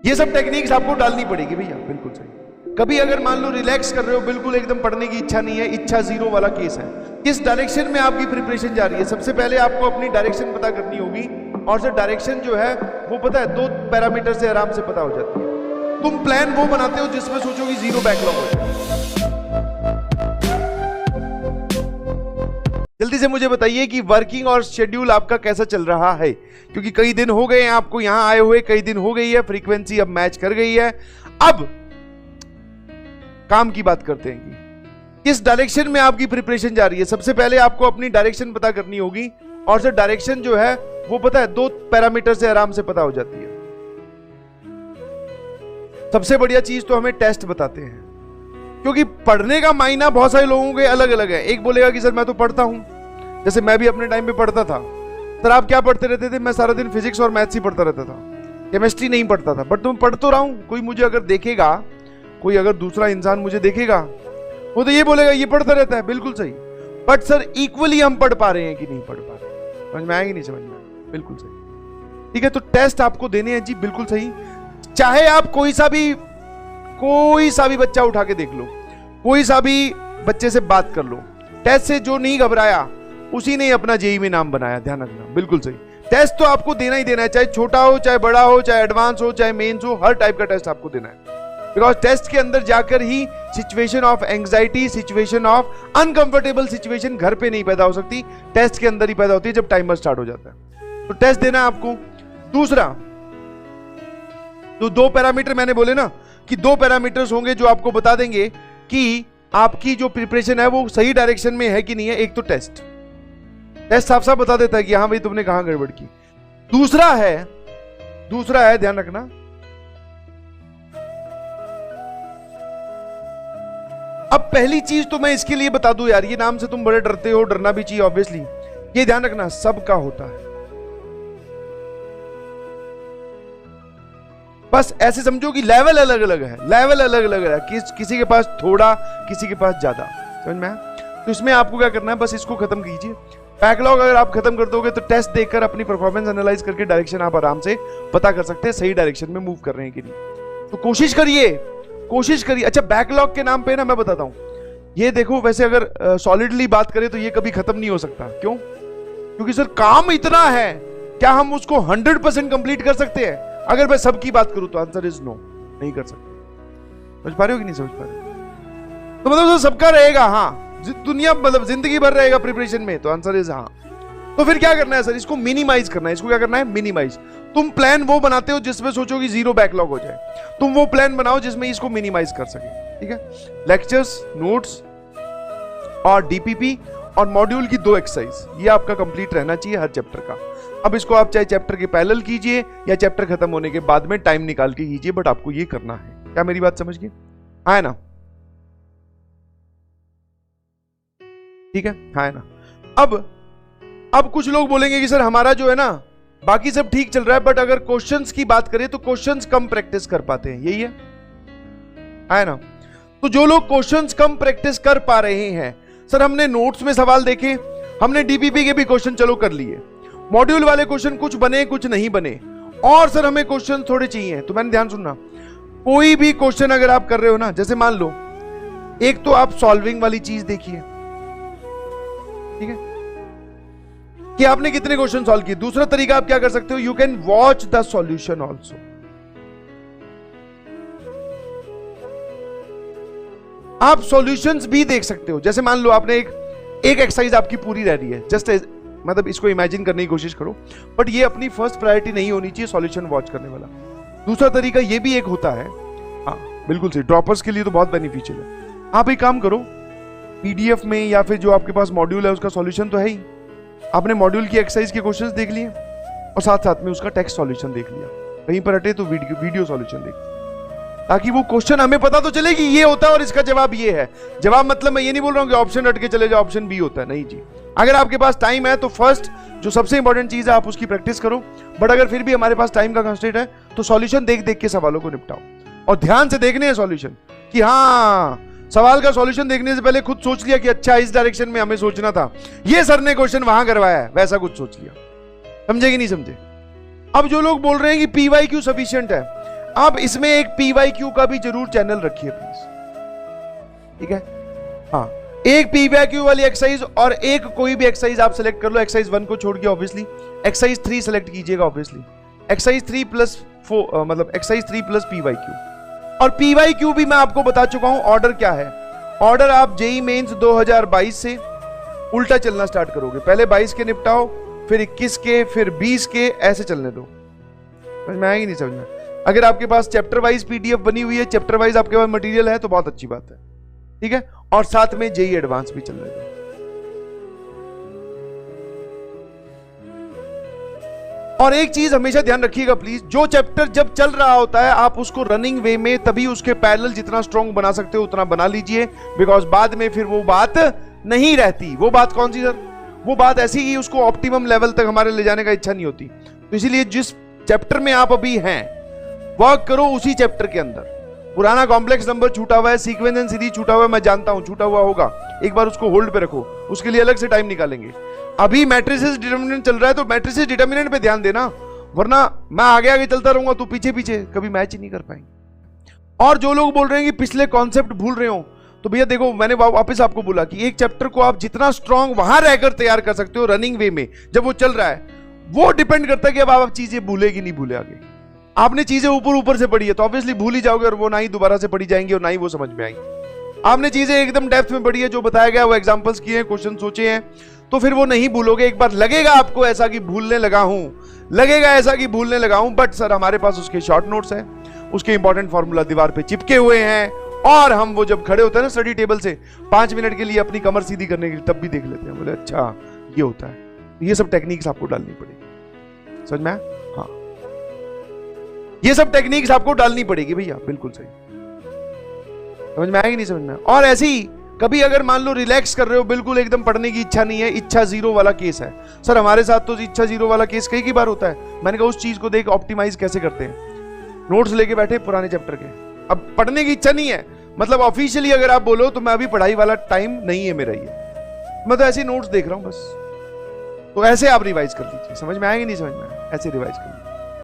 ये सब टेक्निक्स आपको डालनी पड़ेगी भैया, बिल्कुल सही। कभी अगर मान लो रिलैक्स कर रहे हो, बिल्कुल एकदम पढ़ने की इच्छा नहीं है, इच्छा जीरो वाला केस है, किस डायरेक्शन में आपकी प्रिपरेशन जा रही है, सबसे पहले आपको अपनी डायरेक्शन पता करनी होगी। और सर डायरेक्शन जो है वो पता है 2 पैरामीटर से आराम से पता हो जाती है। तुम प्लान वो बनाते हो जिसमें सोचो कि जीरो बैकलॉग हो जाए। जल्दी से मुझे बताइए कि वर्किंग और शेड्यूल आपका कैसा चल रहा है, क्योंकि कई दिन हो गए हैं आपको यहां आए हुए, कई दिन हो गई है, फ्रीक्वेंसी अब मैच कर गई है। अब काम की बात करते हैं कि किस डायरेक्शन में आपकी प्रिपरेशन जा रही है। सबसे पहले आपको अपनी डायरेक्शन पता करनी होगी। और सर डायरेक्शन जो है वो पता है 2 पैरामीटर से आराम से पता हो जाती है। सबसे बढ़िया चीज तो हमें टेस्ट बताते हैं, क्योंकि पढ़ने का मायना बहुत सारे लोगों के अलग अलग है। एक बोलेगा कि सर मैं तो पढ़ता हूं, जैसे मैं भी अपने टाइम पे पढ़ता था। सर आप क्या पढ़ते रहते थे? मैं सारा दिन फिजिक्स और मैथ्स ही पढ़ता रहता था, केमिस्ट्री नहीं पढ़ता था। बट तुम पढ़ तो रहा हूं, कोई मुझे अगर देखेगा, कोई अगर दूसरा इंसान मुझे देखेगा, वो तो ये बोलेगा ये पढ़ता रहता है, बिल्कुल सही। बट सर इक्वली हम पढ़ पा रहे हैं कि नहीं पढ़ पा रहे? समझ में आएगी नहीं समझ में? बिल्कुल सही, ठीक है। तो टेस्ट आपको देने हैं जी, बिल्कुल सही। चाहे आप कोई सा भी बच्चा उठा के देख लो, कोई सा भी बच्चे से बात कर लो, टेस्ट से जो नहीं घबराया उसी ने अपना जेईई में नाम बनाया, ध्यान रखना, बिल्कुल सही। टेस्ट तो आपको देना ही देना है, चाहे छोटा हो, चाहे बड़ा हो, चाहे एडवांस हो, चाहे मेंस हो, हर टाइप का टेस्ट आपको देना है। बिकॉज टेस्ट के अंदर जाकर ही situation of anxiety, situation of uncomfortable situation घर पे नहीं पैदा हो सकती, टेस्ट के अंदर ही पैदा होती है जब टाइमर स्टार्ट हो जाता है। तो टेस्ट देना है आपको। दूसरा, तो 2 पैरामीटर मैंने बोले ना कि 2 पैरामीटर्स होंगे जो आपको बता देंगे कि आपकी जो प्रिपरेशन है वो सही डायरेक्शन में है कि नहीं है। एक तो टेस्ट साफ साफ बता देता है कि हाँ भाई तुमने कहां गड़बड़ की। दूसरा है ध्यान रखना, अब पहली चीज तो मैं इसके लिए बता दूं यार, ये नाम से तुम बड़े डरते हो, डरना भी चाहिए ऑब्वियसली। ये ध्यान रखना सबका होता है, बस ऐसे समझो कि लेवल अलग अलग है, लेवल अलग अलग है, किसी के पास थोड़ा, किसी के पास ज्यादा, समझ में आया? तो इसमें आपको क्या करना है, बस इसको खत्म कीजिए। बैकलॉग अगर आप खत्म कर दोगे तो टेस्ट देखकर अपनी परफॉर्मेंस एनालाइज करके डायरेक्शन आप आराम से पता कर सकते हैं, सही डायरेक्शन में मूव कर रहे हैं कि नहीं। तो कोशिश करिए। अच्छा बैकलॉग के नाम पे ना मैं बताता हूं, ये देखो वैसे अगर सॉलिडली बात करें तो ये कभी खत्म नहीं हो सकता। क्यों? क्योंकि सर काम इतना है, क्या हम उसको 100% कंप्लीट कर सकते हैं? अगर मैं सबकी बात करूं तो आंसर इज नो, नहीं कर सकते। समझ पा रहे हो कि नहीं समझ पा रहे? तो मतलब सबका रहेगा, हाँ, दुनिया मतलब जिंदगी भर रहेगा प्रिपरेशन में, तो आंसर इज हाँ। तो फिर क्या करना है सर? इसको मिनिमाइज करना है। इसको क्या करना है? मिनिमाइज। तुम प्लान वो बनाते हो जिसमें सोचो कि 0 बैकलॉग हो जाए, तुम वो प्लान बनाओ जिसमें इसको मिनिमाइज कर सके, ठीक है। लेक्चर्स, नोट्स और डीपीपी और मॉड्यूल की 2 एक्सरसाइज, ये आपका कंप्लीट रहना चाहिए हर चैप्टर का। अब इसको आप चाहे चैप्टर के पैरेलल कीजिए या चैप्टर खत्म होने के बाद में टाइम निकाल के कीजिए, बट आपको ये करना है। क्या मेरी बात समझ गए? हाँ है ना? ठीक है, हाँ है ना? अब कुछ लोग बोलेंगे कि सर हमारा जो है ना बाकी सब ठीक चल रहा है, बट अगर क्वेश्चंस की बात करें तो क्वेश्चंस कम प्रैक्टिस कर पाते हैं, यही है, है ना? तो जो लोग क्वेश्चंस कम प्रैक्टिस कर पा रहे हैं, सर हमने नोट्स में सवाल देखे, हमने डीपीपी के भी क्वेश्चन चलो कर लिए, मॉड्यूल वाले क्वेश्चन कुछ बने कुछ नहीं बने, और सर हमें क्वेश्चन थोड़े चाहिए। तो मैंने ध्यान सुनना, कोई भी क्वेश्चन अगर आप कर रहे हो ना, जैसे मान लो एक तो आप सॉल्विंग वाली चीज देखिए, ठीक है, कि आपने कितने क्वेश्चन सॉल्व किए। दूसरा तरीका आप क्या कर सकते हो, you can watch the solution also. आप सॉल्यूशंस भी देख सकते हो। जैसे मान लो आपने एक एक्सरसाइज आपकी पूरी रह रही है, जस्ट मतलब इसको इमेजिन करने की कोशिश करो, बट ये अपनी फर्स्ट प्रायोरिटी नहीं होनी चाहिए सॉल्यूशन वॉच करने वाला। दूसरा तरीका ये भी एक होता है, हाँ बिल्कुल सही, ड्रॉपर्स के लिए तो बहुत बेनिफिशियल है। आप एक काम करो, पीडीएफ में या फिर जो आपके पास मॉड्यूल है उसका सॉल्यूशन तो है ही, आपने मॉड्यूल की एक्सरसाइज के क्वेश्चंस देख लिए और साथ साथ में उसका टेक्स्ट सॉल्यूशन देख लिया, कहीं पर हटे तो वीडियो सॉल्यूशन देख, ताकि वो क्वेश्चन हमें पता तो चले कि ये होता है और इसका जवाब ये है। जवाब मतलब मैं ये नहीं बोल रहा हूं कि ऑप्शन हट के चले जाओ, ऑप्शन बी होता है, नहीं जी। अगर आपके पास टाइम है तो फर्स्ट जो सबसे इंपॉर्टेंट चीज है आप उसकी प्रैक्टिस करो, बट अगर फिर भी हमारे पास टाइम का कंस्ट्रेंट है तो सॉल्यूशन देख देख के सवालों को निपटाओ, और ध्यान से देखने हैं सॉल्यूशन, कि हाँ सवाल का सॉल्यूशन देखने से पहले खुद सोच लिया कि अच्छा इस डायरेक्शन में हमें सोचना था, ये सर ने क्वेश्चन वहां करवाया है, वैसा कुछ सोच लिया। समझे कि नहीं समझे? अब जो लोग बोल रहे हैं कि PYQ सफिशिएंट है, आप इसमें एक PYQ का भी जरूर चैनल रखिए प्लीज, ठीक है। हाँ, एक PYQ वाली एक्सरसाइज और एक कोई भी एक्सरसाइज आप सेलेक्ट कर लो, एक्सरसाइज 1 को छोड़ के ऑब्वियसली एक्सरसाइज 3 सेलेक्ट कीजिएगा ऑब्वियसली, एक्सरसाइज 3 प्लस 4 मतलब एक्सरसाइज 3 प्लस PYQ। और PYQ भी मैं आपको बता चुका हूं ऑर्डर क्या है। ऑर्डर आप जेईई मेंस 2022 से उल्टा चलना स्टार्ट करोगे, पहले 22 के निपटाओ, फिर 21 के, फिर 20 के, ऐसे चलने दो। समझ में आएगी नहीं समझ में? अगर आपके पास चैप्टर वाइज PDF बनी हुई है, चैप्टर वाइज आपके पास मटेरियल है तो बहुत अच्छी बात है, ठीक है। और साथ में जेईई एडवांस भी चल रहा है। और एक चीज हमेशा ध्यान रखिएगा प्लीज, जो चैप्टर जब चल रहा होता है आप उसको रनिंग वे में तभी उसके पैरेलल जितना स्ट्रॉन्ग बना सकते हो उतना बना लीजिए, बिकॉज बाद में फिर वो बात नहीं रहती। वो बात कौन सी सर? वो बात ऐसी ही उसको ऑप्टिमम लेवल तक हमारे ले जाने का इच्छा नहीं होती। तो इसीलिए जिस चैप्टर में आप अभी हैं वर्क करो उसी चैप्टर के अंदर। पुराना कॉम्प्लेक्स नंबर छूटा हुआ है, सीक्वेंस एंड सीरीज छूटा हुआ है, मैं जानता हूं छूटा हुआ होगा, एक बार उसको होल्ड पे रखो, उसके लिए अलग से टाइम निकालेंगे। अभी मैट्रिसेस डिटरमिनेंट चल रहा है तो मैट्रिसेस डिटरमिनेंट पे ध्यान देना, वरना मैं आगे आगे चलता रहूंगा तो पीछे पीछे कभी मैच ही नहीं कर पाएंगे। और जो लोग बोल रहे हैं कि पिछले कॉन्सेप्ट भूल रहे हो, तो भैया देखो मैंने वापस आपको बोला कि एक चैप्टर को आप जितना स्ट्रांग वहां रहकर तैयार कर सकते हो रनिंग वे में जब वो चल रहा है, वो डिपेंड करता है कि अब आप चीजें भूले कि नहीं भूले। आगे आपने चीजें ऊपर ऊपर से पढ़ी है तो ऑब्वियसली भूल ही जाओगे और वो ना ही दोबारा से पढ़ी जाएंगी और ना ही वो समझ में आएंगी। आपने चीजें एकदम डेप्थ में पढ़ी है, जो बताया गया वो एग्जांपल्स किए हैं, क्वेश्चन सोचे हैं, तो फिर वो नहीं भूलोगे। एक बार लगेगा आपको ऐसा कि भूलने लगा हूं, लगेगा ऐसा कि भूलने लगा हूं, बट सर हमारे पास उसके शॉर्ट नोट्स हैं, उसके इंपॉर्टेंट फॉर्मूला दीवार पे चिपके हुए हैं, और हम वो जब खड़े होते हैं ना स्टडी टेबल से 5 मिनट के लिए अपनी कमर सीधी करने के लिए तब भी देख लेते हैं, बोले अच्छा ये होता है। ये सब टेक्निक्स आपको डालनी पड़ेगी, समझ में? हाँ, ये सब टेक्निक्स आपको डालनी पड़ेगी भैया, बिल्कुल सही। समझ में आएगी नहीं समझ में? और ऐसे ही कभी अगर मान लो रिलैक्स कर रहे हो, बिल्कुल एकदम पढ़ने की इच्छा नहीं है, इच्छा जीरो वाला केस है, सर हमारे साथ तो इच्छा जीरो वाला केस कई बार होता है। मैंने कहा उस चीज को देख ऑप्टिमाइज कैसे करते हैं। नोट्स लेके बैठे पुराने चैप्टर के, अब पढ़ने की इच्छा नहीं है, मतलब ऑफिशियली अगर आप बोलो तो मैं अभी पढ़ाई वाला टाइम नहीं है मेरा, ये मैं तो ऐसे नोट्स देख रहा हूं बस। तो ऐसे आप रिवाइज कर लीजिए, समझ में आएगी नहीं समझ में? ऐसे रिवाइज कर लीजिए।